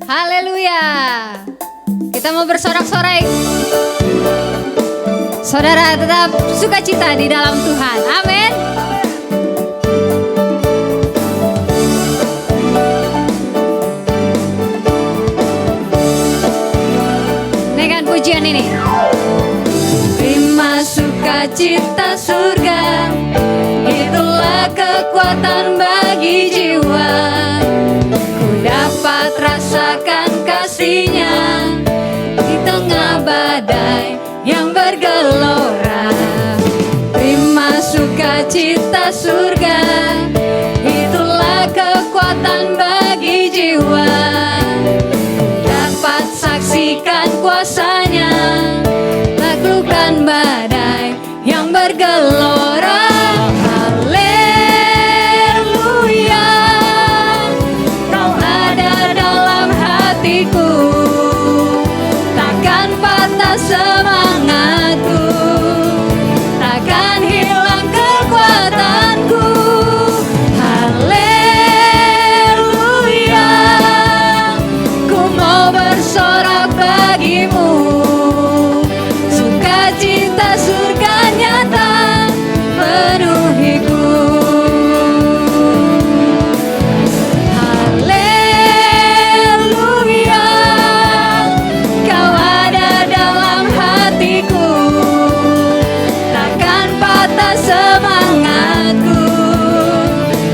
Haleluya. Kita mau bersorak-sorai. Saudara tetap sukacita di dalam Tuhan. Amin. Naikkan pujian ini. Terima sukacita surga, itulah kekuatan bagi jiwa. Ku dapat rasakan kasih-Nya di tengah badai yang bergelora. Terima sukacita surga, itulah kekuatan bagi jiwa. Dapat saksikan kuasa-Nya, taklukkan badai yang bergelora. Haleluya, Kau ada dalam hatiku, takkan patah semangatku, takkan hilang kekuatanku. Haleluya, ku mau bersorak bagimu, sukacita surga nyata penuhiku. Haleluya, Kau ada dalam hatiku, takkan patah semangatku,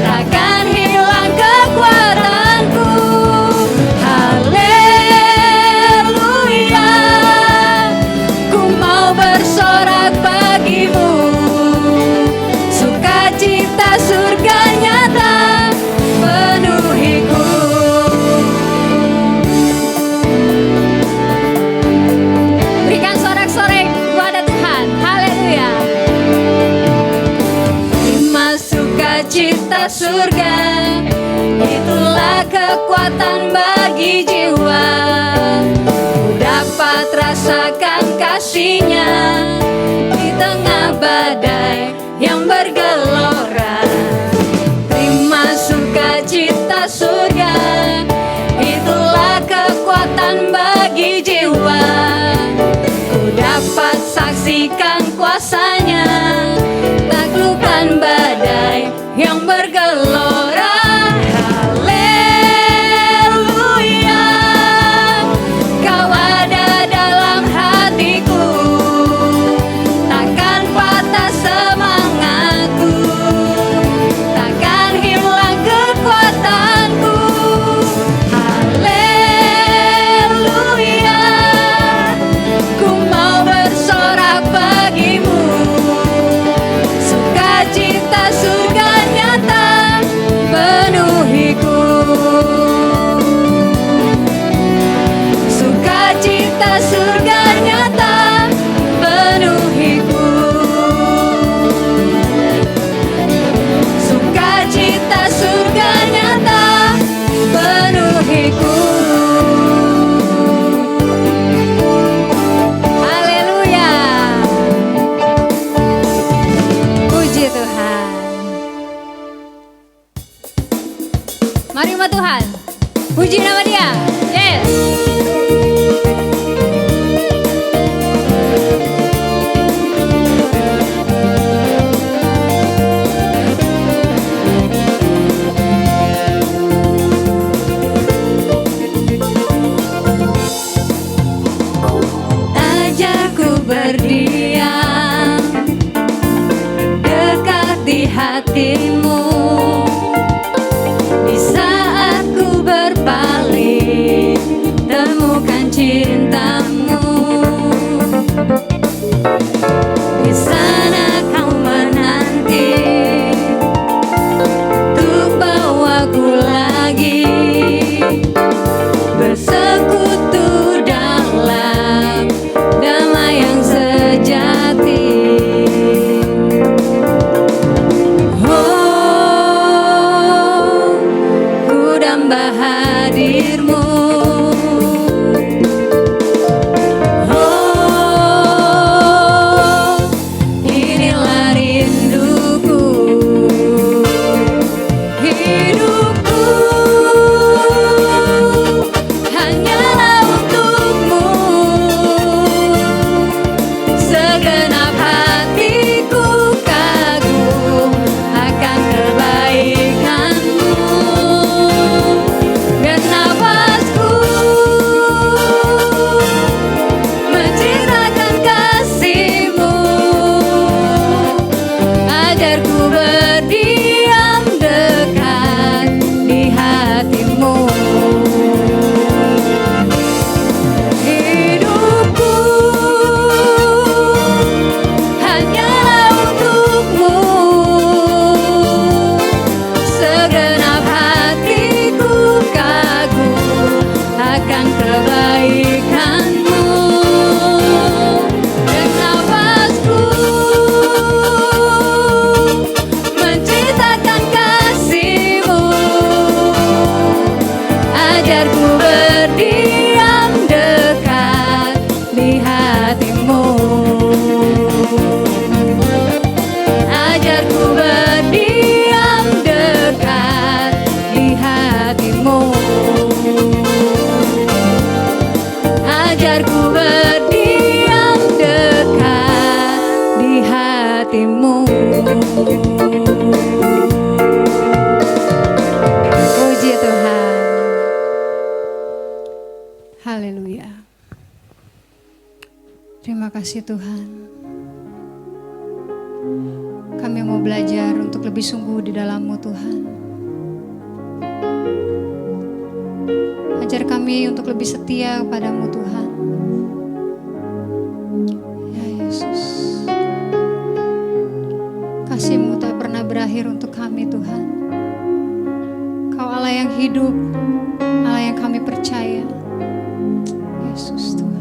takkan hilang kekuatanku. Haleluya, ku mau bersorak bagimu, sukacita surga nyata penuhiku. Berikan sorak-sorai kepada Tuhan. Haleluya. Terima sukacita surga, itulah kekuatan bagi jiwa. Ku dapat rasakan kasih-Nya di tengah badai yang bergelora. Terima sukacita surga, itulah kekuatan bagi jiwa. Ku dapat saksikan kuasa-Nya, taklukkan badai yang bergelora. Haleluya, Kau ada dalam hatiku, takkan patah semangatku, takkan hilang kekuatanku. Haleluya, ku mau bersorak bagimu, sukacita surga nyata penuhiku. Sukacita surga nyata penuhiku. Sukacita surga nyata penuhiku. Haleluya. Puji Tuhan. Mari umat Tuhan, puji nama Dia. Yes. Ajarku berdiam dekat di hati-Mu, di saat ku berpaling temukan cinta-Mu. Di sana Kau menanti untuk bawaku lagi bersekutu dalam damai yang sejati. Oh, kasih Tuhan. Kami mau belajar untuk lebih sungguh di dalam-Mu Tuhan. Ajar kami untuk lebih setia kepada-Mu Tuhan. Ya Yesus, kasih-Mu tak pernah berakhir untuk kami Tuhan. Kau Allah yang hidup, Allah yang kami percaya. Yesus Tuhan.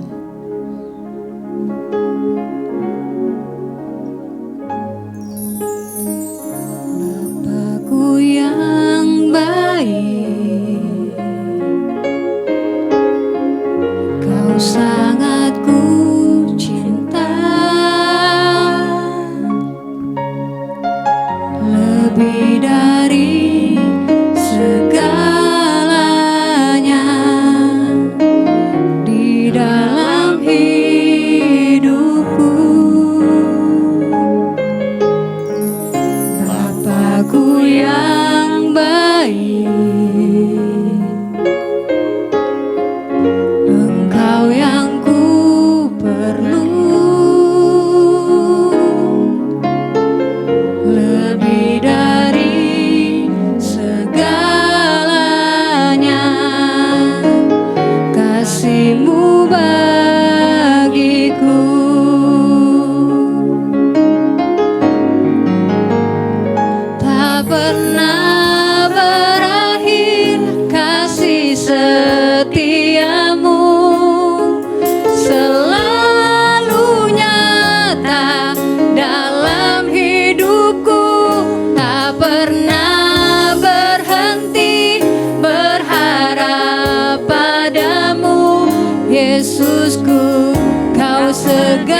Bapakku yang baik, Kau sangat ku cinta, lebih dari segalanya di dalam hidupku. Bapakku yang baik, Engkau yang ku perlu, lebih dari segalanya, kasih-Mu bagiku. Tak pernah berakhir kasih setia-Mu, selalu nyata dalam hidupku. Tak pernah berhenti berharap padamu, Yesusku, Kau segalanya.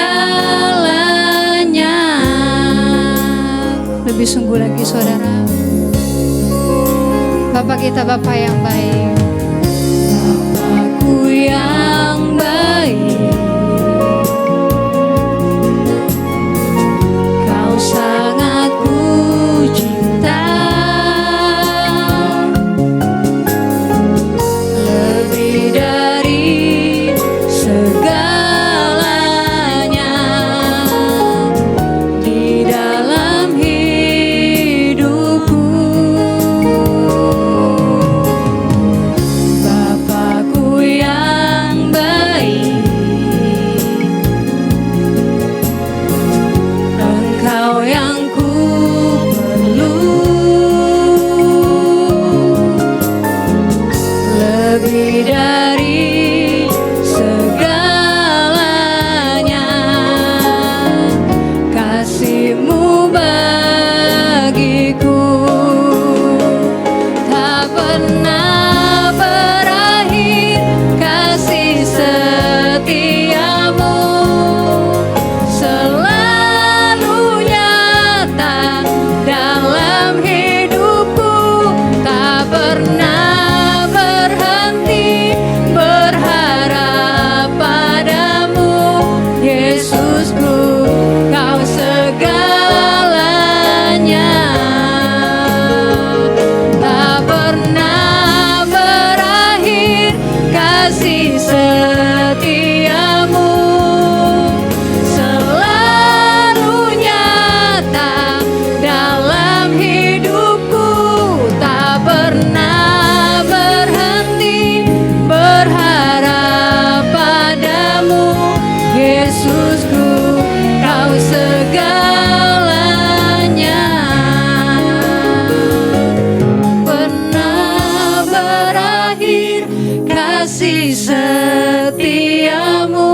Lebih sungguh lagi saudara, Bapa kita Bapa yang baik, Bapakku yang baik, Kau sangat ku cinta, lebih dari segalanya di dalam hidupku. Bapakku yang baik, Engkau yang ku perlu, lebih dari segalanya, kasih-Mu bagiku. Tak pernah berakhir kasih setia-Mu, selalu nyata dalam hidupku. Tak pernah berhenti berharap padamu, Yesusku, Kau segalanya. Tak pernah berakhir kasih setia-Mu, selalu nyata dalam hidupku. Tak pernah berhenti berharap padamu, Yesusku, Kau segalanya. Pernah berakhir kasih setia-Mu,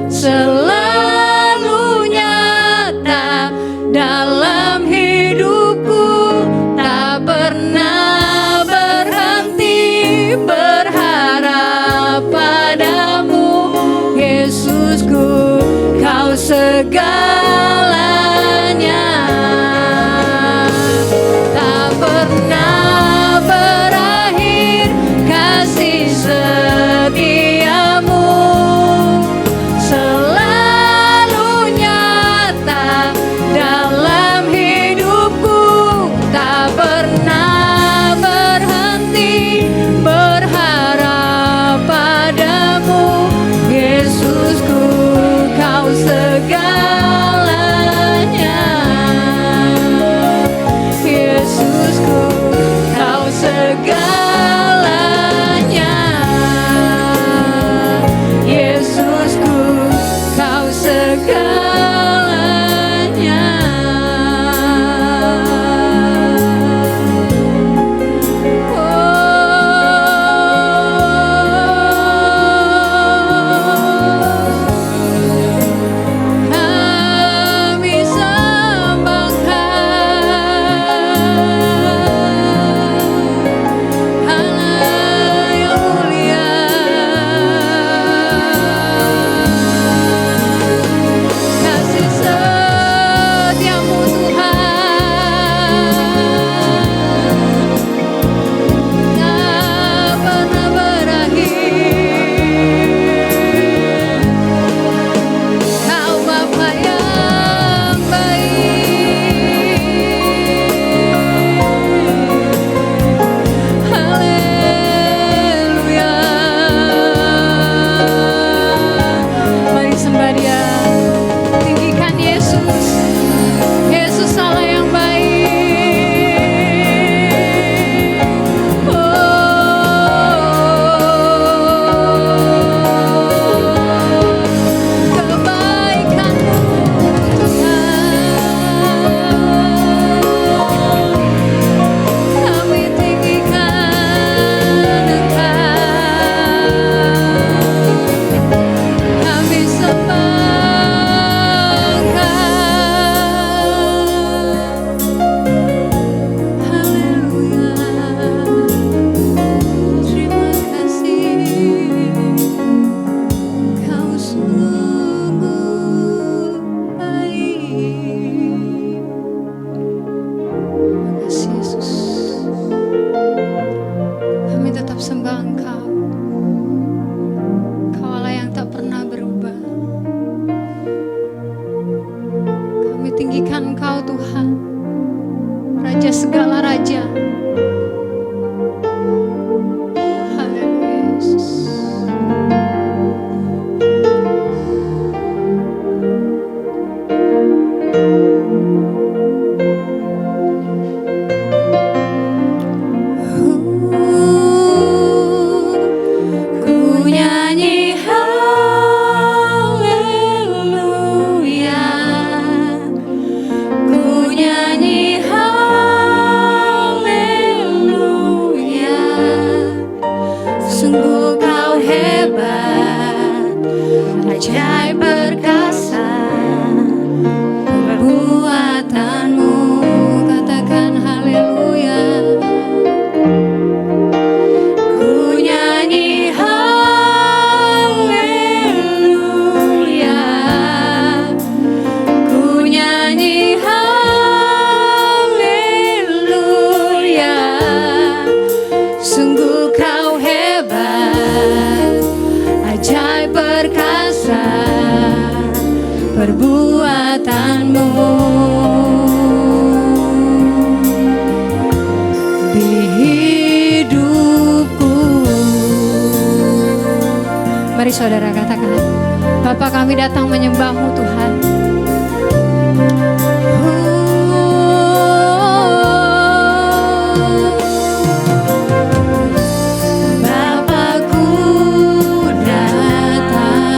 selalu nyata dalam hidupku. Tak pernah berhenti berharap padamu, Yesusku, Kau segalanya. Tak pernah berakhir kasih setia-Mu, selalu nyata dalam hidupku. Tak pernah berhenti berharap padamu, Yesusku, Engkau Tuhan, Raja segala raja. Haleluya Yesus. Ku nyanyi haleluya, ku nyanyi haleluya. Sungguh kau hebat, ajaib perkasa perbuatanmu. Katakan haleluya. Ku nyanyi haleluya, ku nyanyi haleluya. Sungguh kau hebat, ajaib perkasa perbuatanmu. Di hidupku. Mari saudara katakan, Bapa kami datang menyembah-Mu Tuhan. Bapakku datang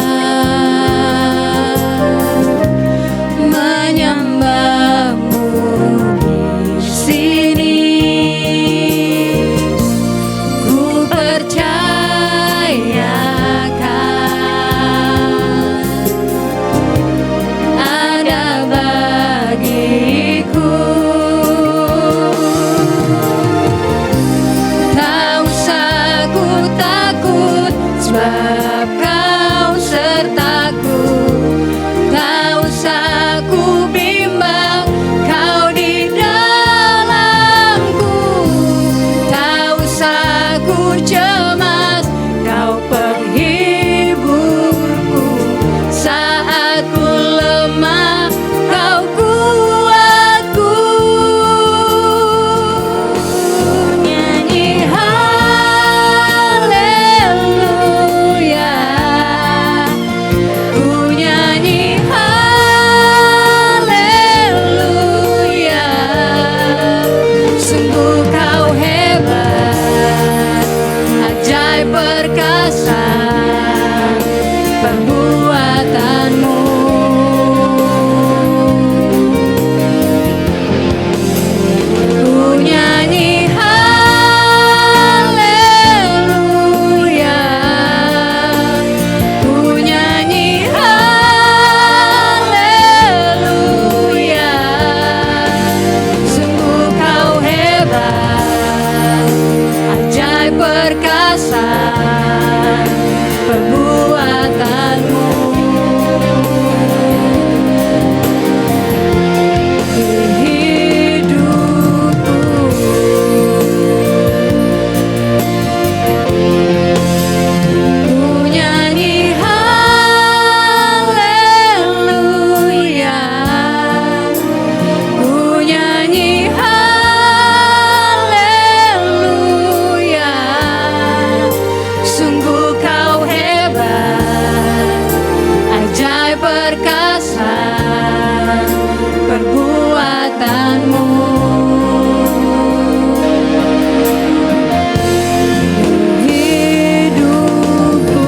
menyembah-Mu di sini. Ku percayakan ada bagiku. Tak usah ku takut, sebab Kau sertaku. Tak usah ku bimbang, Kau di dalamku. Tak usah ku cemas, Kau penghiburku. Saat ku lemah, Kau kuatku. Nyanyi haleluya, ku nyanyi haleluya. Sungguh kau hebat, ajaib perkasa perbuatanmu. Ku nyanyi haleluya, ku nyanyi haleluya. Sungguh kau hebat, ajaib perkasa perbuatanmu. Di hidupku. Ku nyanyi haleluya, ku nyanyi haleluya. Sungguh kau hebat, ajaib perkasa perbuatanmu. Hidupku.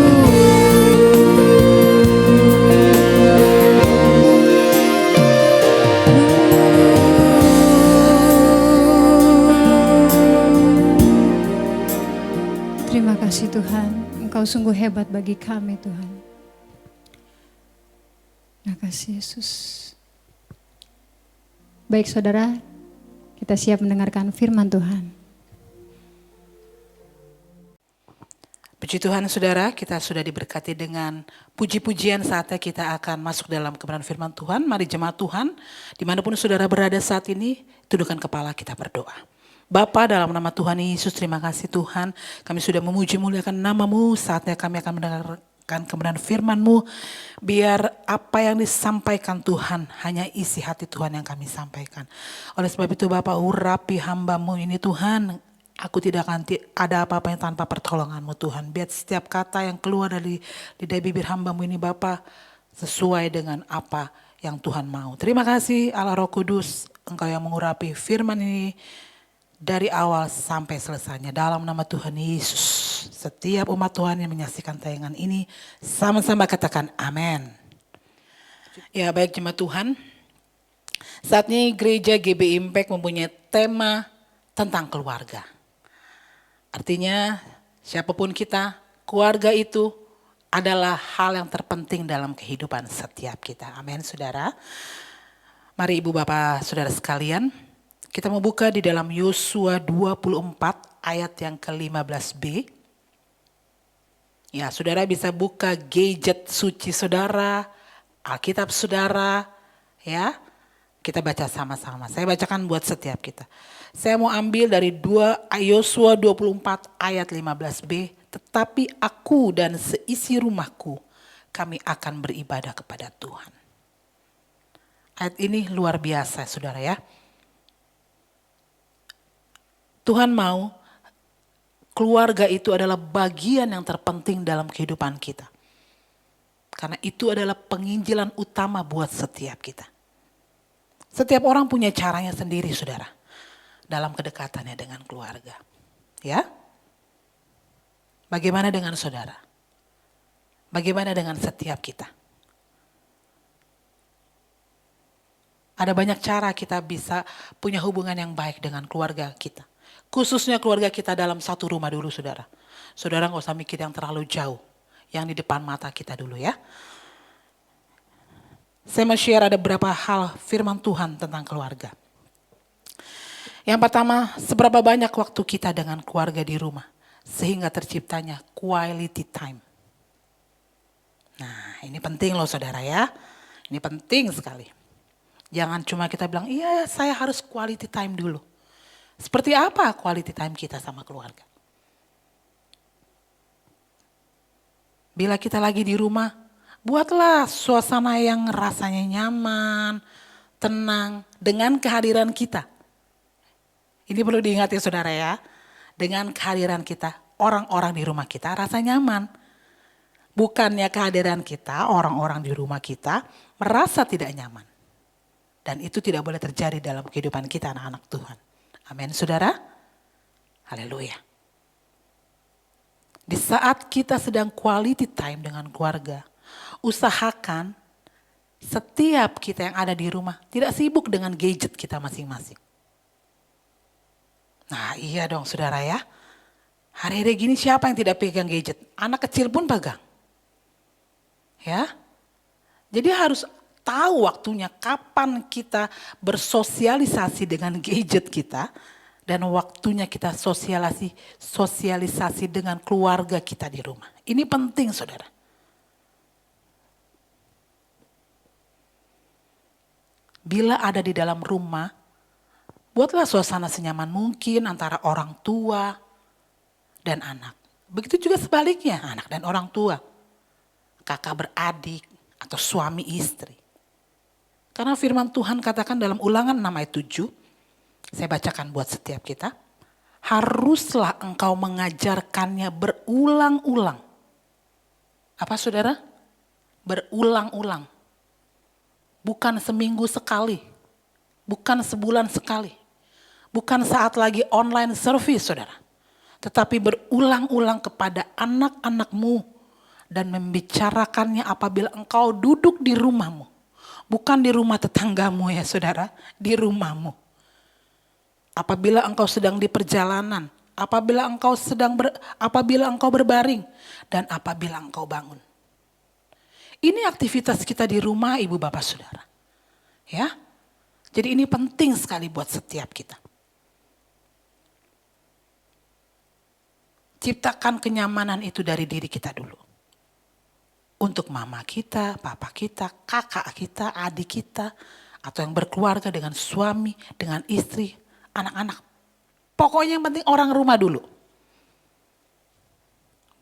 Terima kasih Tuhan, Engkau sungguh hebat bagi kami Tuhan. Terima kasih Yesus. Baik saudara, kita siap mendengarkan firman Tuhan. Puji Tuhan saudara, kita sudah diberkati dengan puji-pujian. Saatnya kita akan masuk dalam kebenaran firman Tuhan. Mari jemaat Tuhan, dimanapun saudara berada saat ini, tundukkan kepala, kita berdoa. Bapa, dalam nama Tuhan Yesus, terima kasih Tuhan. Kami sudah memuji muliakan nama-Mu. Saatnya kami akan mendengar akan kebenaran firman-Mu. Biar apa yang disampaikan Tuhan hanya isi hati Tuhan yang kami sampaikan. Oleh sebab itu Bapak, urapi hamba-Mu ini Tuhan. Aku tidak akan ada apa-apa yang tanpa pertolongan-Mu Tuhan. Biar setiap kata yang keluar dari lidah bibir hamba-Mu ini Bapak sesuai dengan apa yang Tuhan mau. Terima kasih Allah Roh Kudus, Engkau yang mengurapi firman ini dari awal sampai selesainya. Dalam nama Tuhan Yesus, setiap umat Tuhan yang menyaksikan tayangan ini sama-sama katakan amin. Ya baik jemaat Tuhan, saat ini gereja GB Impact mempunyai tema tentang keluarga. Artinya siapapun kita, keluarga itu adalah hal yang terpenting dalam kehidupan setiap kita. Amin saudara. Mari ibu bapak saudara sekalian, kita mau buka di dalam Yosua 24 ayat yang ke-15b. Ya, saudara bisa buka gadget suci saudara, Alkitab saudara, ya. Kita baca sama-sama. Saya bacakan buat setiap kita. Saya mau ambil dari Yosua 24 ayat 15b. Tetapi aku dan seisi rumahku, kami akan beribadah kepada Tuhan. Ayat ini luar biasa saudara ya. Tuhan mau keluarga itu adalah bagian yang terpenting dalam kehidupan kita. Karena itu adalah penginjilan utama buat setiap kita. Setiap orang punya caranya sendiri saudara. Dalam kedekatannya dengan keluarga. Ya. Bagaimana dengan saudara? Bagaimana dengan setiap kita? Ada banyak cara kita bisa punya hubungan yang baik dengan keluarga kita. Khususnya keluarga kita dalam satu rumah dulu saudara. Saudara gak usah mikir yang terlalu jauh. Yang di depan mata kita dulu ya. Saya mau share ada beberapa hal firman Tuhan tentang keluarga. Yang pertama, seberapa banyak waktu kita dengan keluarga di rumah. Sehingga terciptanya quality time. Nah ini penting loh saudara ya. Ini penting sekali. Jangan cuma kita bilang, iya saya harus quality time dulu. Seperti apa quality time kita sama keluarga? Bila kita lagi di rumah, buatlah suasana yang rasanya nyaman, tenang, dengan kehadiran kita. Ini perlu diingat ya saudara ya. Dengan kehadiran kita, orang-orang di rumah kita rasa nyaman. Bukannya kehadiran kita, orang-orang di rumah kita merasa tidak nyaman. Dan itu tidak boleh terjadi dalam kehidupan kita anak-anak Tuhan. Amin saudara. Haleluya. Di saat kita sedang quality time dengan keluarga, usahakan setiap kita yang ada di rumah tidak sibuk dengan gadget kita masing-masing. Nah iya dong saudara ya. Hari-hari gini siapa yang tidak pegang gadget? Anak kecil pun pegang. Ya. Jadi harus tahu waktunya kapan kita bersosialisasi dengan gadget kita. Dan waktunya kita sosialisasi dengan keluarga kita di rumah. Ini penting saudara. Bila ada di dalam rumah, buatlah suasana senyaman mungkin antara orang tua dan anak. Begitu juga sebaliknya, anak dan orang tua. Kakak beradik atau suami istri. Karena firman Tuhan katakan dalam Ulangan 6 ayat 7, saya bacakan buat setiap kita. Haruslah engkau mengajarkannya berulang-ulang. Apa saudara? Berulang-ulang. Bukan seminggu sekali. Bukan sebulan sekali. Bukan saat lagi online service saudara. Tetapi berulang-ulang kepada anak-anakmu. Dan membicarakannya apabila engkau duduk di rumahmu. Bukan di rumah tetanggamu ya saudara, di rumahmu. Apabila engkau sedang di perjalanan, apabila engkau berbaring, dan apabila engkau bangun. Ini aktivitas kita di rumah ibu bapak saudara. Ya, jadi ini penting sekali buat setiap kita. Ciptakan kenyamanan itu dari diri kita dulu. Untuk mama kita, papa kita, kakak kita, adik kita, atau yang berkeluarga dengan suami, dengan istri, anak-anak. Pokoknya yang penting orang rumah dulu.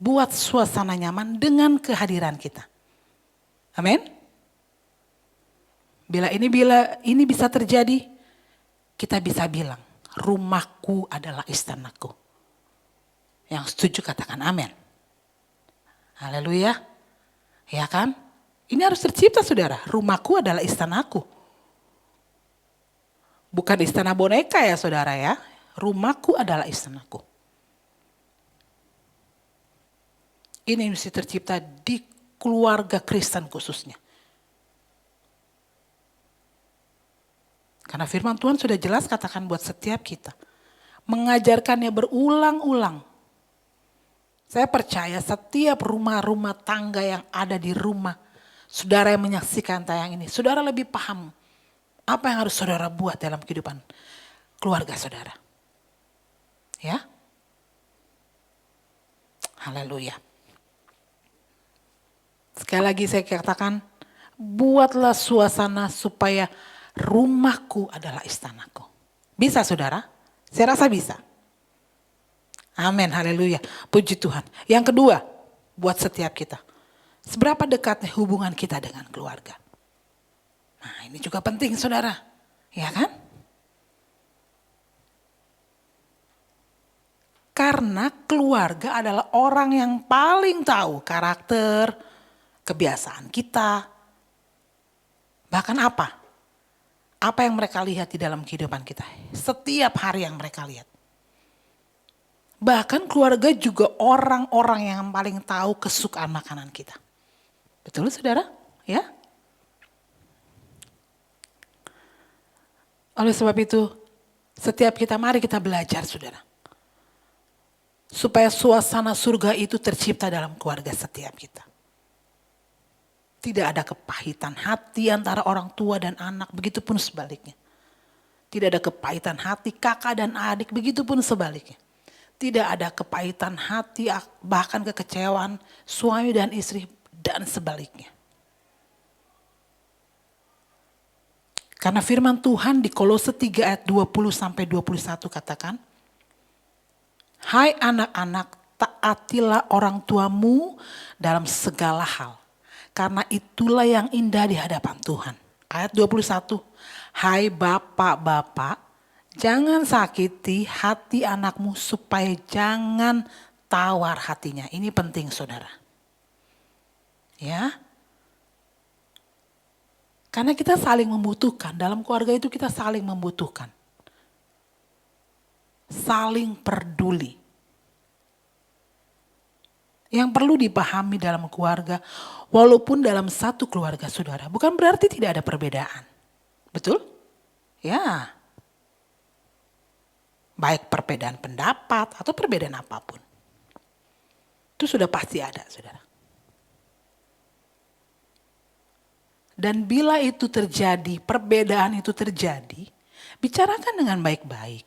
buat suasana nyaman dengan kehadiran kita. Amin. Bila ini bisa terjadi, kita bisa bilang, rumahku adalah istanaku. Yang setuju katakan amin. Haleluya. Ya kan? Ini harus tercipta saudara. Rumahku adalah istanaku. Bukan istana boneka ya saudara ya. Rumahku adalah istanaku. Ini mesti tercipta di keluarga Kristen khususnya. Karena firman Tuhan sudah jelas katakan buat setiap kita. Mengajarkannya berulang-ulang. Saya percaya setiap rumah-rumah tangga yang ada di rumah. Saudara yang menyaksikan tayang ini. Saudara lebih paham apa yang harus saudara buat dalam kehidupan keluarga saudara. Ya. Haleluya. Sekali lagi saya katakan, buatlah suasana supaya rumahku adalah istanaku. Bisa saudara? Saya rasa bisa. Amin, haleluya. Puji Tuhan. Yang kedua, buat setiap kita. Seberapa dekatnya hubungan kita dengan keluarga? Nah ini juga penting saudara. Ya kan? Karena keluarga adalah orang yang paling tahu karakter, kebiasaan kita. Bahkan apa? Apa yang mereka lihat di dalam kehidupan kita. Setiap hari yang mereka lihat. Bahkan keluarga juga orang-orang yang paling tahu kesukaan makanan kita. Betul saudara? Ya. Oleh sebab itu, setiap kita mari kita belajar saudara. Supaya suasana surga itu tercipta dalam keluarga setiap kita. Tidak ada kepahitan hati antara orang tua dan anak, begitupun sebaliknya. Tidak ada kepahitan hati kakak dan adik, begitupun sebaliknya. Tidak ada kepahitan hati, bahkan kekecewaan suami dan istri dan sebaliknya. Karena firman Tuhan di Kolose 3 ayat 20-21 katakan, hai anak-anak, taatilah orang tuamu dalam segala hal. Karena itulah yang indah di hadapan Tuhan. Ayat 21, hai bapak-bapak, jangan sakiti hati anakmu supaya jangan tawar hatinya. Ini penting saudara. Ya. Karena kita saling membutuhkan. Dalam keluarga itu kita saling membutuhkan. Saling peduli. Yang perlu dipahami dalam keluarga, walaupun dalam satu keluarga saudara, bukan berarti tidak ada perbedaan. Betul? Ya. Baik perbedaan pendapat atau perbedaan apapun. Itu sudah pasti ada saudara. Dan bila itu terjadi, perbedaan itu terjadi, bicarakan dengan baik-baik.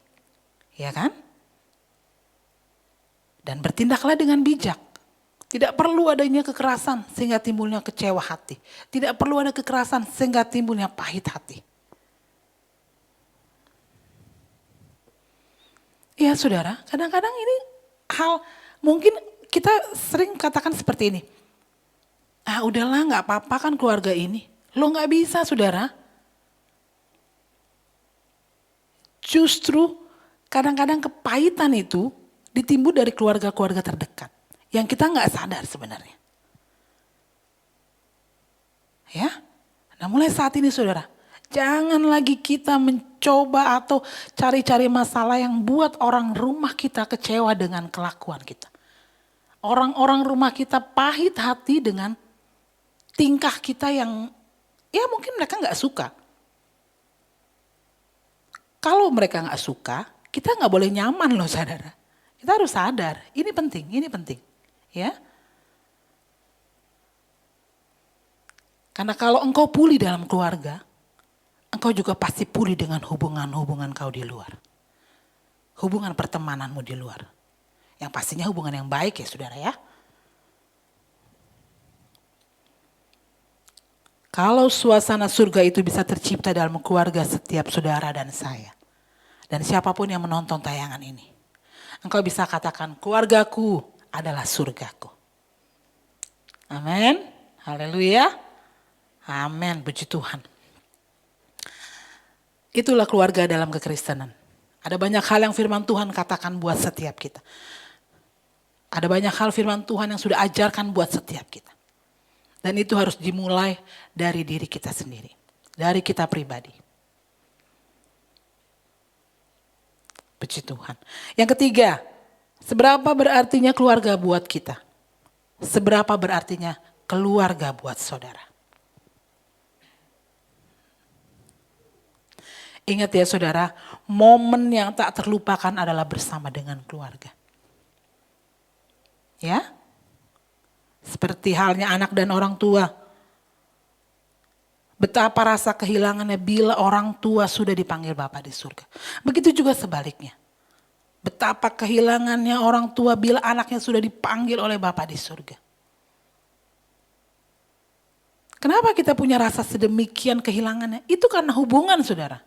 Ya kan? Dan bertindaklah dengan bijak. Tidak perlu adanya kekerasan sehingga timbulnya kecewa hati. Tidak perlu ada kekerasan sehingga timbulnya pahit hati. Ya saudara, kadang-kadang ini hal mungkin kita sering katakan seperti ini. Ah udahlah gak apa-apa kan keluarga ini. Lo gak bisa saudara. Justru kadang-kadang kepahitan itu ditimbul dari keluarga-keluarga terdekat. Yang kita gak sadar sebenarnya. Ya, nah mulai saat ini saudara. Jangan lagi kita mencoba atau cari-cari masalah yang buat orang rumah kita kecewa dengan kelakuan kita. Orang-orang rumah kita pahit hati dengan tingkah kita yang ya mungkin mereka gak suka. Kalau mereka gak suka, kita gak boleh nyaman loh saudara. Kita harus sadar, ini penting, ini penting. Ya. Karena kalau engkau pulih dalam keluarga, engkau juga pasti pulih dengan hubungan-hubungan kau di luar. Hubungan pertemananmu di luar. Yang pastinya hubungan yang baik ya saudara ya. Kalau suasana surga itu bisa tercipta dalam keluarga setiap saudara dan saya. Dan siapapun yang menonton tayangan ini. Engkau bisa katakan, keluargaku adalah surgaku. Amin. Haleluya. Amin. Puji Tuhan. Itulah keluarga dalam kekristenan. Ada banyak hal yang firman Tuhan katakan buat setiap kita. Ada banyak hal firman Tuhan yang sudah ajarkan buat setiap kita. Dan itu harus dimulai dari diri kita sendiri. Dari kita pribadi. Puji Tuhan. Yang ketiga, seberapa berartinya keluarga buat kita? Seberapa berartinya keluarga buat saudara? Ingat ya saudara, momen yang tak terlupakan adalah bersama dengan keluarga. Ya, seperti halnya anak dan orang tua. Betapa rasa kehilangannya bila orang tua sudah dipanggil Bapa di surga. Begitu juga sebaliknya. Betapa kehilangannya orang tua bila anaknya sudah dipanggil oleh Bapa di surga. Kenapa kita punya rasa sedemikian kehilangannya? Itu karena hubungan saudara.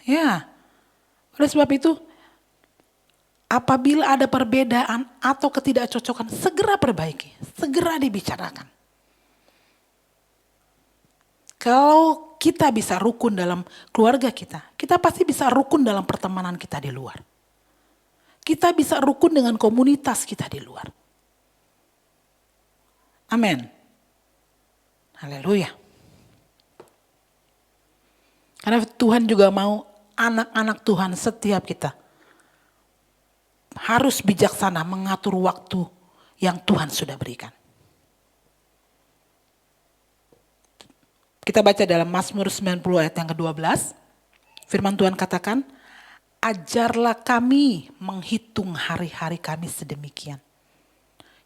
Ya, oleh sebab itu apabila ada perbedaan atau ketidakcocokan, segera perbaiki, segera dibicarakan. Kalau kita bisa rukun dalam keluarga kita pasti bisa rukun dalam pertemanan kita di luar. Kita bisa rukun dengan komunitas kita di luar. Amin. Haleluya. Karena Tuhan juga mau anak-anak Tuhan setiap kita harus bijaksana mengatur waktu yang Tuhan sudah berikan. Kita baca dalam Mazmur 90 ayat yang ke-12. Firman Tuhan katakan, ajarlah kami menghitung hari-hari kami sedemikian,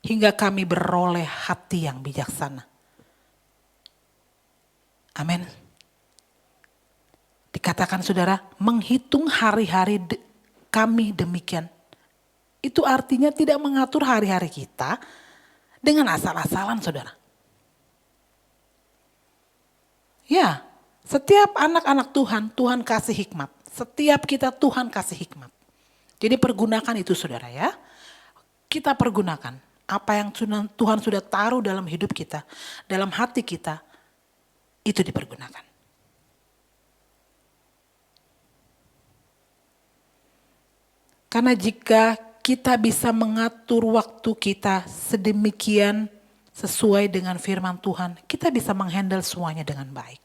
hingga kami beroleh hati yang bijaksana. Amin. Dikatakan saudara, menghitung hari-hari kami demikian. Itu artinya tidak mengatur hari-hari kita dengan asal-asalan saudara. Ya, setiap anak-anak Tuhan, Tuhan kasih hikmat. Setiap kita Tuhan kasih hikmat. Jadi pergunakan itu saudara ya. Kita pergunakan apa yang Tuhan sudah taruh dalam hidup kita, dalam hati kita, itu dipergunakan. Karena jika kita bisa mengatur waktu kita sedemikian sesuai dengan firman Tuhan, kita bisa menghandle semuanya dengan baik.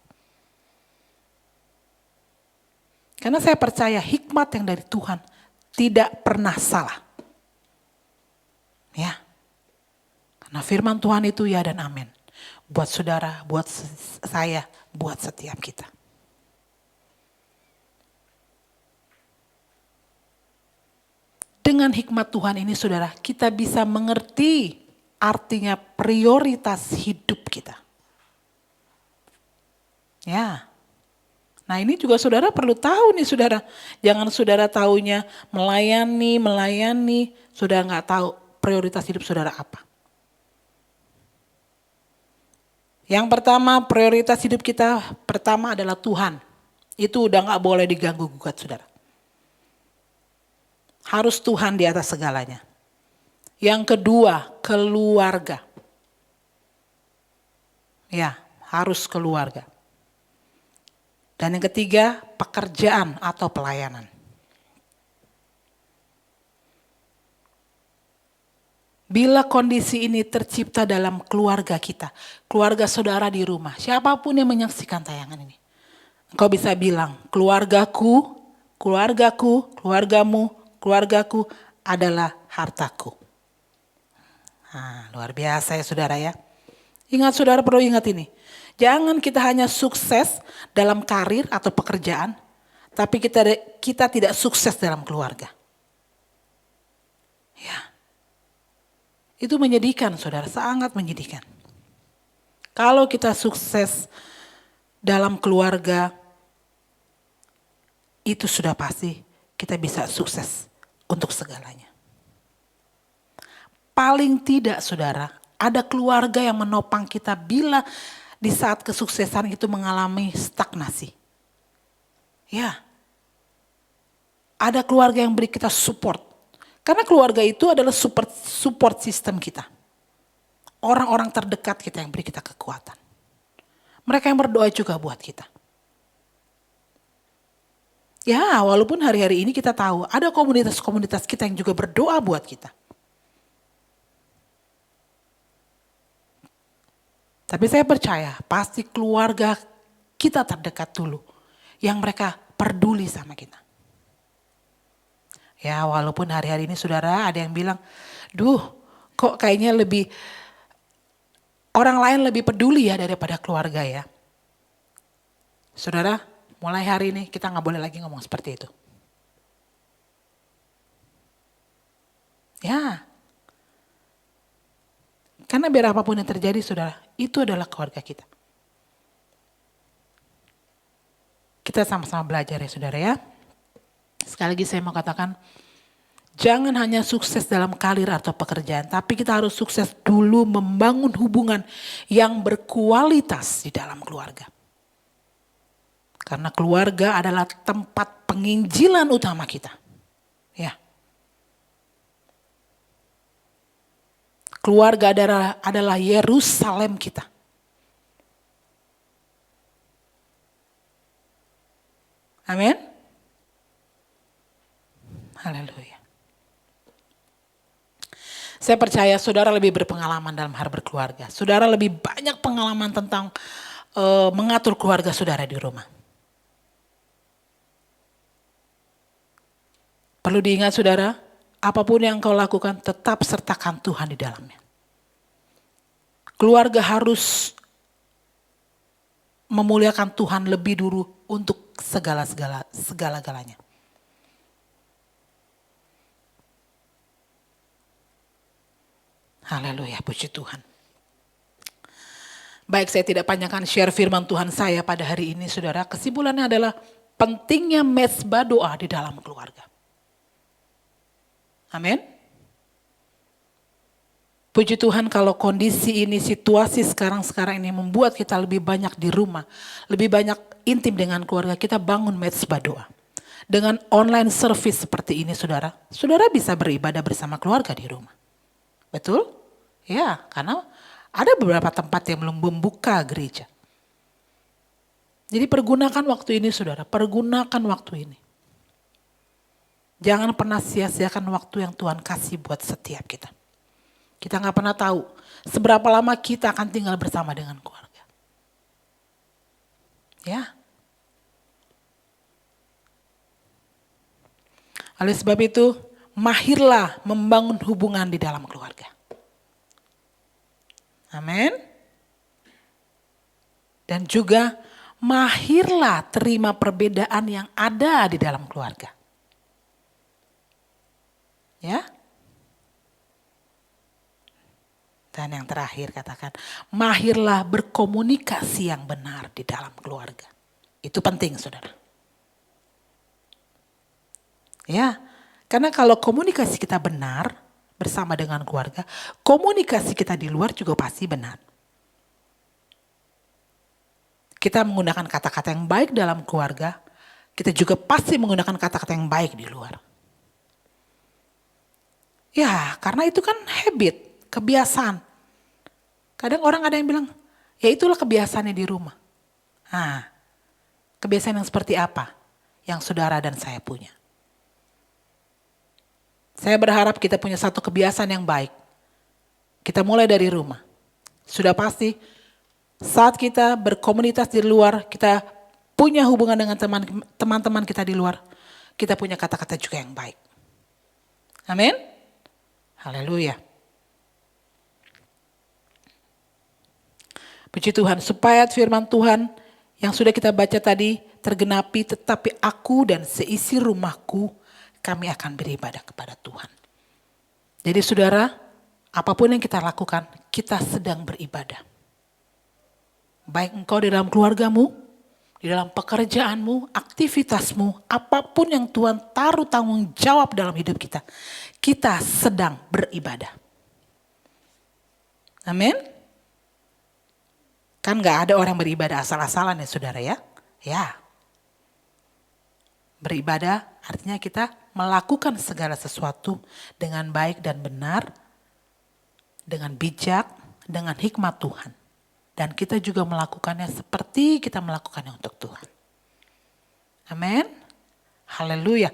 Karena saya percaya hikmat yang dari Tuhan tidak pernah salah. Ya. Karena firman Tuhan itu ya dan amin. Buat saudara, buat saya, buat setiap kita. Dengan hikmat Tuhan ini saudara, kita bisa mengerti artinya prioritas hidup kita. Ya. Nah ini juga saudara perlu tahu nih saudara. Jangan saudara taunya melayani, saudara nggak tahu prioritas hidup saudara apa. Yang pertama prioritas hidup kita pertama adalah Tuhan. Itu udah nggak boleh diganggu gugat saudara. Harus Tuhan di atas segalanya. Yang kedua, keluarga. Ya, harus keluarga. Dan yang ketiga, pekerjaan atau pelayanan. Bila kondisi ini tercipta dalam keluarga kita, keluarga saudara di rumah, siapapun yang menyaksikan tayangan ini. Engkau bisa bilang, keluargaku, keluargamu, keluargaku adalah hartaku. Nah, luar biasa ya saudara ya. Ingat saudara perlu ingat ini. Jangan kita hanya sukses dalam karir atau pekerjaan. Tapi kita tidak sukses dalam keluarga. Ya. Itu menyedihkan saudara, sangat menyedihkan. Kalau kita sukses dalam keluarga, itu sudah pasti kita bisa sukses untuk segalanya. Paling tidak saudara, ada keluarga yang menopang kita bila di saat kesuksesan itu mengalami stagnasi. Ya, Ada keluarga yang beri kita support. Karena keluarga itu adalah support system kita. Orang-orang terdekat kita yang beri kita kekuatan. Mereka yang berdoa juga buat kita. Ya, walaupun hari-hari ini kita tahu ada komunitas-komunitas kita yang juga berdoa buat kita. Tapi saya percaya pasti keluarga kita terdekat dulu yang mereka peduli sama kita. Ya, walaupun hari-hari ini saudara ada yang bilang, kok kayaknya orang lain lebih peduli ya daripada keluarga ya. Saudara, mulai hari ini kita gak boleh lagi ngomong seperti itu. Ya. Karena biar apapun yang terjadi saudara, itu adalah keluarga kita. Kita sama-sama belajar ya saudara ya. Sekali lagi saya mau katakan, jangan hanya sukses dalam karir atau pekerjaan, tapi kita harus sukses dulu membangun hubungan yang berkualitas di dalam keluarga. Karena keluarga adalah tempat penginjilan utama kita. Ya. Keluarga adalah Yerusalem kita. Amin. Haleluya. Saya percaya saudara lebih berpengalaman dalam hal berkeluarga. Saudara lebih banyak pengalaman tentang mengatur keluarga saudara di rumah. Perlu diingat saudara, apapun yang kau lakukan tetap sertakan Tuhan di dalamnya. Keluarga harus memuliakan Tuhan lebih dulu untuk segala-galanya. Haleluya, puji Tuhan. Baik, saya tidak panjangkan share firman Tuhan saya pada hari ini saudara. Kesimpulannya adalah pentingnya mezbah doa di dalam keluarga. Amin. Puji Tuhan kalau kondisi ini, situasi sekarang ini membuat kita lebih banyak di rumah. Lebih banyak intim dengan keluarga, kita bangun mezbah doa. Dengan online service seperti ini saudara, saudara bisa beribadah bersama keluarga di rumah. Betul? Ya, karena ada beberapa tempat yang belum membuka gereja. Jadi pergunakan waktu ini saudara, pergunakan waktu ini. Jangan pernah sia-siakan waktu yang Tuhan kasih buat setiap kita. Kita gak pernah tahu seberapa lama kita akan tinggal bersama dengan keluarga. Ya. Oleh sebab itu, mahirlah membangun hubungan di dalam keluarga. Amin. Dan juga mahirlah terima perbedaan yang ada di dalam keluarga. Ya. Dan yang terakhir katakan, mahirlah berkomunikasi yang benar di dalam keluarga. Itu penting saudara. Ya, karena kalau komunikasi kita benar bersama dengan keluarga, komunikasi kita di luar juga pasti benar. Kita menggunakan kata-kata yang baik dalam keluarga, kita juga pasti menggunakan kata-kata yang baik di luar. Ya, karena itu kan habit, kebiasaan. Kadang orang ada yang bilang, ya itulah kebiasaannya di rumah. Nah, kebiasaan yang seperti apa yang saudara dan saya punya? Saya berharap kita punya satu kebiasaan yang baik. Kita mulai dari rumah. Sudah pasti saat kita berkomunitas di luar, kita punya hubungan dengan teman-teman kita di luar, kita punya kata-kata juga yang baik. Amin. Haleluya. Puji Tuhan, supaya firman Tuhan yang sudah kita baca tadi tergenapi, tetapi aku dan seisi rumahku kami akan beribadah kepada Tuhan. Jadi saudara, apapun yang kita lakukan, kita sedang beribadah. Baik engkau di dalam keluargamu, di dalam pekerjaanmu, aktivitasmu, apapun yang Tuhan taruh tanggung jawab dalam hidup kita sedang beribadah. Amin. Kan gak ada orang beribadah asal-asalan ya saudara ya. Ya. Beribadah artinya kita melakukan segala sesuatu dengan baik dan benar, dengan bijak, dengan hikmat Tuhan. Dan kita juga melakukannya seperti kita melakukannya untuk Tuhan. Amin. Haleluya.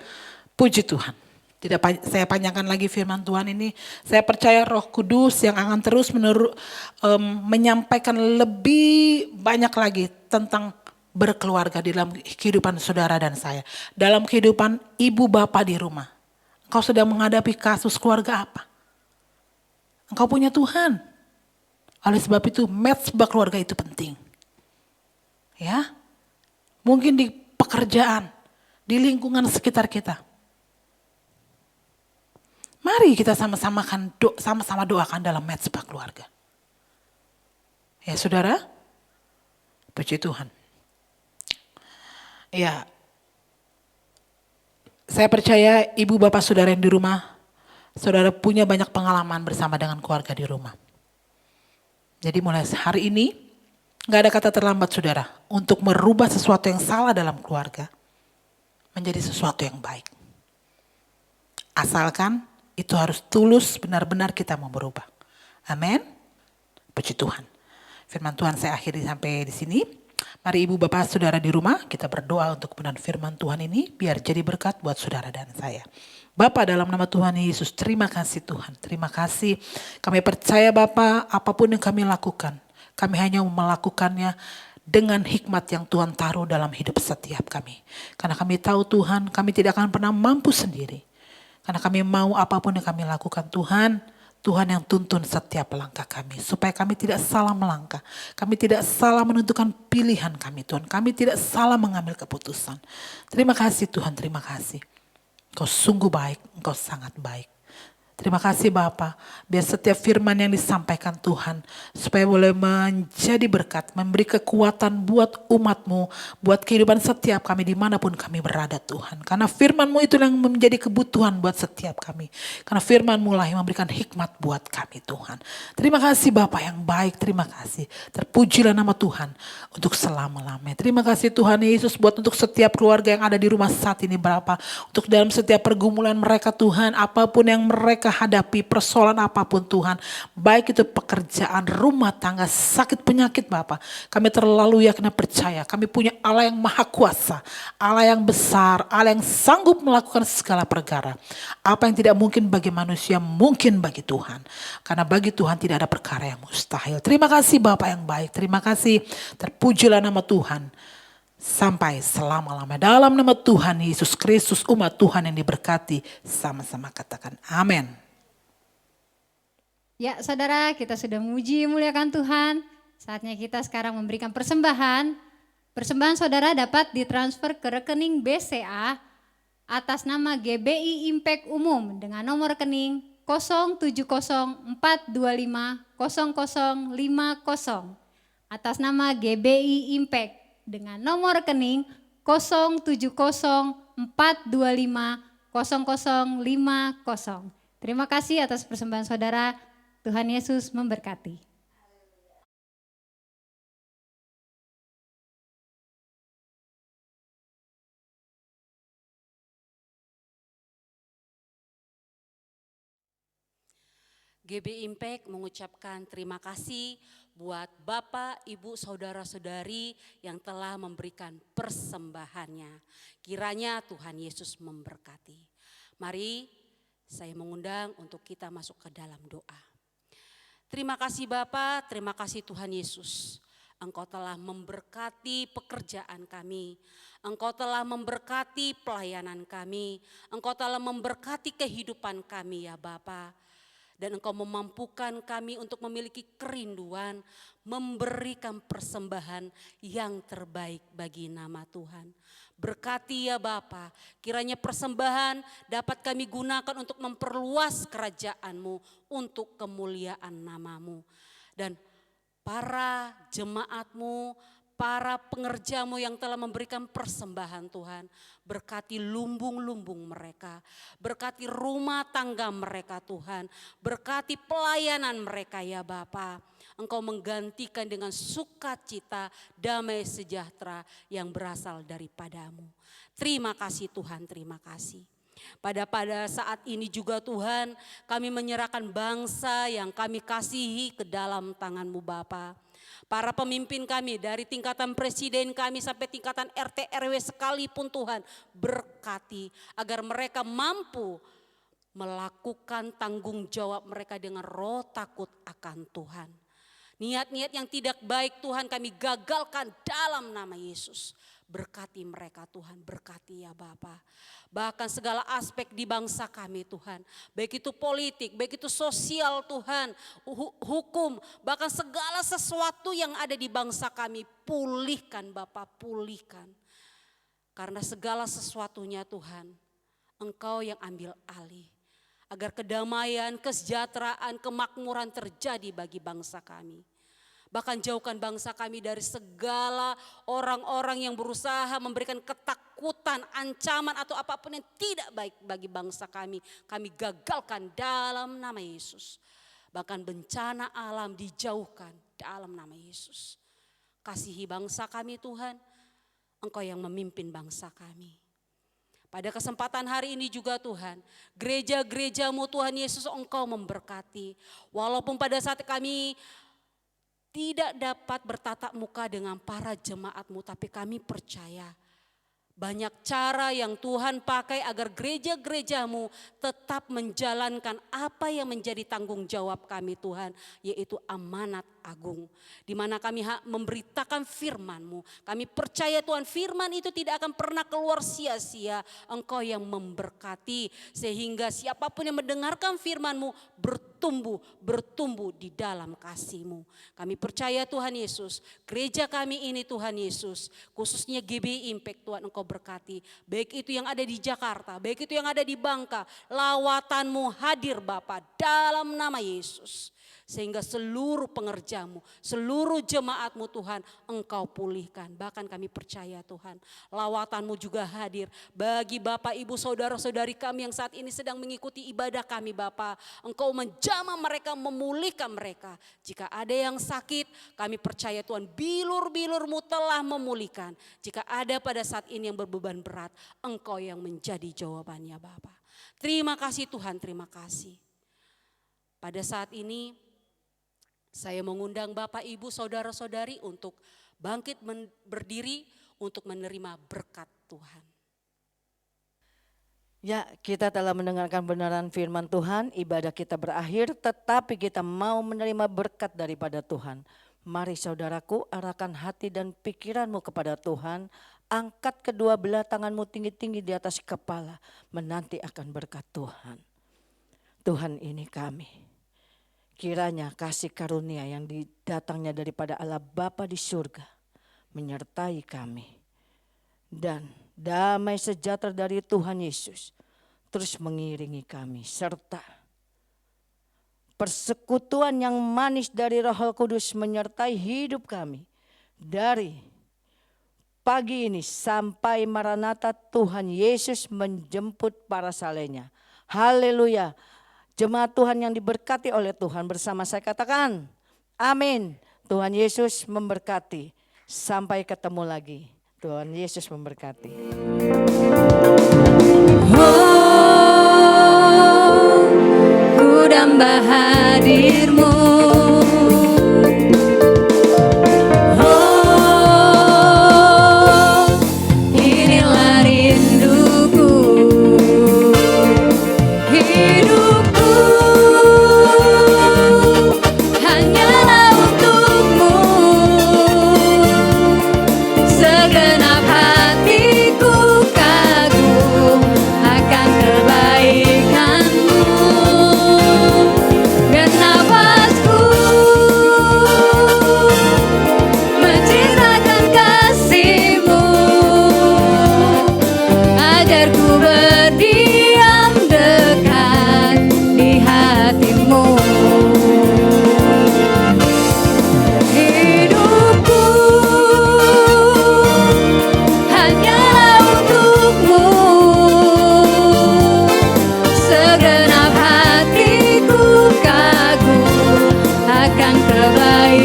Puji Tuhan. Tidak saya panjangkan lagi firman Tuhan ini. Saya percaya Roh Kudus yang akan terus menyampaikan lebih banyak lagi tentang berkeluarga di dalam kehidupan saudara dan saya. Dalam kehidupan ibu bapak di rumah. Engkau sedang menghadapi kasus keluarga apa? Engkau punya Tuhan. Oleh sebab itu match sebuah keluarga itu penting. Ya, mungkin di pekerjaan, di lingkungan sekitar kita. Mari kita sama-sama doakan dalam match sebuah keluarga. Ya saudara, puji Tuhan. Ya, saya percaya ibu bapak saudara yang di rumah, saudara punya banyak pengalaman bersama dengan keluarga di rumah. Jadi mulai hari ini, gak ada kata terlambat saudara untuk merubah sesuatu yang salah dalam keluarga menjadi sesuatu yang baik. Asalkan itu harus tulus benar-benar kita mau berubah. Amin. Puji Tuhan. Firman Tuhan saya akhiri sampai di sini. Mari ibu bapak saudara di rumah kita berdoa untuk kebenaran firman Tuhan ini biar jadi berkat buat saudara dan saya. Bapa dalam nama Tuhan Yesus, terima kasih Tuhan. Terima kasih. Kami percaya Bapa, apapun yang kami lakukan, kami hanya melakukannya dengan hikmat yang Tuhan taruh dalam hidup setiap kami. Karena kami tahu Tuhan, kami tidak akan pernah mampu sendiri. Karena kami mau apapun yang kami lakukan Tuhan, Tuhan yang tuntun setiap langkah kami. Supaya kami tidak salah melangkah. Kami tidak salah menentukan pilihan kami Tuhan. Kami tidak salah mengambil keputusan. Terima kasih Tuhan, terima kasih. Engkau sungguh baik, engkau sangat baik. Terima kasih Bapa, biar setiap firman yang disampaikan Tuhan, supaya boleh menjadi berkat, memberi kekuatan buat umat-Mu, buat kehidupan setiap kami dimanapun kami berada Tuhan. Karena firman-Mu itu yang menjadi kebutuhan buat setiap kami. Karena firman-Mu lah yang memberikan hikmat buat kami Tuhan. Terima kasih Bapa yang baik, terima kasih. Terpujilah nama Tuhan untuk selama-lamanya. Terima kasih Tuhan Yesus buat untuk setiap keluarga yang ada di rumah saat ini Bapa. Untuk dalam setiap pergumulan mereka Tuhan, apapun yang mereka hadapi, persoalan apapun Tuhan, baik itu pekerjaan, rumah tangga, sakit penyakit Bapa, kami terlalu yakin dan percaya kami punya Allah yang maha kuasa, Allah yang besar, Allah yang sanggup melakukan segala perkara. Apa yang tidak mungkin bagi manusia mungkin bagi Tuhan, karena bagi Tuhan tidak ada perkara yang mustahil. Terima kasih Bapa yang baik, terima kasih, terpujilah nama Tuhan sampai selama-lamanya. Dalam nama Tuhan Yesus Kristus, umat Tuhan yang diberkati, sama-sama katakan amin. Ya saudara, kita sudah muji muliakan Tuhan. Saatnya kita sekarang memberikan persembahan. Persembahan saudara dapat ditransfer ke rekening BCA atas nama GBI Impact Umum dengan nomor rekening 0704250050 atas nama GBI Impact dengan nomor rekening 0704250050. Terima kasih atas persembahan saudara. Tuhan Yesus memberkati. GB Impact mengucapkan terima kasih buat Bapak, Ibu, Saudara-saudari yang telah memberikan persembahannya. Kiranya Tuhan Yesus memberkati. Mari saya mengundang untuk kita masuk ke dalam doa. Terima kasih Bapa, terima kasih Tuhan Yesus. Engkau telah memberkati pekerjaan kami. Engkau telah memberkati pelayanan kami. Engkau telah memberkati kehidupan kami ya Bapa. Dan Engkau memampukan kami untuk memiliki kerinduan, memberikan persembahan yang terbaik bagi nama Tuhan. Berkati ya Bapa, kiranya persembahan dapat kami gunakan untuk memperluas kerajaan-Mu, untuk kemuliaan nama-Mu. Dan para jemaat-Mu, para pengerja-Mu yang telah memberikan persembahan Tuhan, berkati lumbung-lumbung mereka, berkati rumah tangga mereka Tuhan, berkati pelayanan mereka ya Bapa. Engkau menggantikan dengan sukacita, damai sejahtera yang berasal daripadamu. Terima kasih Tuhan, terima kasih. Pada saat ini juga Tuhan, kami menyerahkan bangsa yang kami kasihi ke dalam tangan-Mu Bapa. Para pemimpin kami dari tingkatan presiden kami sampai tingkatan RT RW sekalipun Tuhan, berkati agar mereka mampu melakukan tanggung jawab mereka dengan roh takut akan Tuhan. Niat-niat yang tidak baik Tuhan kami gagalkan dalam nama Yesus. Berkati mereka Tuhan, berkati ya Bapa. Bahkan segala aspek di bangsa kami Tuhan. Baik itu politik, baik itu sosial Tuhan, hukum. Bahkan segala sesuatu yang ada di bangsa kami pulihkan Bapa, pulihkan. Karena segala sesuatunya Tuhan, Engkau yang ambil alih. Agar kedamaian, kesejahteraan, kemakmuran terjadi bagi bangsa kami. Bahkan jauhkan bangsa kami dari segala orang-orang yang berusaha memberikan ketakutan, ancaman atau apapun yang tidak baik bagi bangsa kami. Kami gagalkan dalam nama Yesus. Bahkan bencana alam dijauhkan dalam nama Yesus. Kasihi bangsa kami Tuhan, Engkau yang memimpin bangsa kami. Pada kesempatan hari ini juga Tuhan, gereja-gereja-Mu Tuhan Yesus Engkau memberkati. Walaupun pada saat kami tidak dapat bertatap muka dengan para jemaat-Mu, tapi kami percaya banyak cara yang Tuhan pakai agar gereja-gereja-Mu tetap menjalankan apa yang menjadi tanggung jawab kami Tuhan, yaitu amanat agung. Di mana kami memberitakan firman-Mu. Kami percaya Tuhan firman itu tidak akan pernah keluar sia-sia. Engkau yang memberkati sehingga siapapun yang mendengarkan firman-Mu bertumbuh di dalam kasih-Mu. Kami percaya Tuhan Yesus, gereja kami ini Tuhan Yesus, khususnya GBI Impact Tuhan Engkau berkati. Baik itu yang ada di Jakarta, baik itu yang ada di Bangka, lawatan-Mu hadir Bapa dalam nama Yesus. Sehingga seluruh pengerja-Mu, seluruh jemaat-Mu Tuhan Engkau pulihkan. Bahkan kami percaya Tuhan, lawatan-Mu juga hadir bagi Bapak Ibu saudara-saudari kami yang saat ini sedang mengikuti ibadah kami Bapa. Engkau menjamah mereka, memulihkan mereka. Jika ada yang sakit, kami percaya Tuhan bilur-bilur-Mu telah memulihkan. Jika ada pada saat ini yang berbeban berat, Engkau yang menjadi jawabannya Bapa. Terima kasih Tuhan, terima kasih. Pada saat ini saya mengundang Bapak Ibu saudara-saudari untuk bangkit berdiri untuk menerima berkat Tuhan. Ya, kita telah mendengarkan benaran firman Tuhan, ibadah kita berakhir, tetapi kita mau menerima berkat daripada Tuhan. Mari saudaraku, arahkan hati dan pikiranmu kepada Tuhan, angkat kedua belah tanganmu tinggi-tinggi di atas kepala, menanti akan berkat Tuhan. Tuhan ini kami. Kiranya kasih karunia yang datangnya daripada Allah Bapa di surga menyertai kami. Dan damai sejahtera dari Tuhan Yesus terus mengiringi kami. Serta persekutuan yang manis dari Roh Kudus menyertai hidup kami. Dari pagi ini sampai Maranatha Tuhan Yesus menjemput para salehnya. Haleluya. Jemaat Tuhan yang diberkati oleh Tuhan bersama saya katakan, amin. Tuhan Yesus memberkati. Sampai ketemu lagi. Tuhan Yesus memberkati. Oh, ku damba hadir-Mu. Oh, inilah rinduku. Hidupku hanyalah untuk-Mu. Segenap hatiku kagum akan kebaikan-Mu. Dan nafasku menceritakan kasih-Mu. Agar ku berdiam dekat di hati-Mu. Hidupku hanyalah untuk-Mu. Segenap hatiku kagum akan kebaikan-Mu.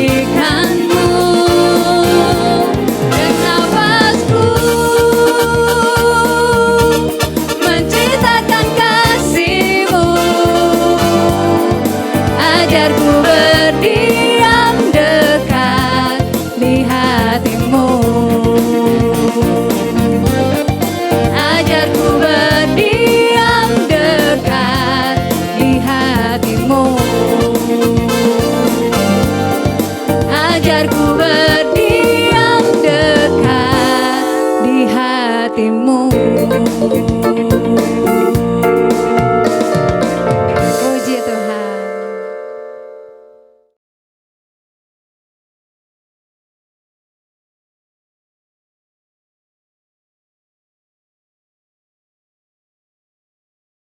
Ajar ku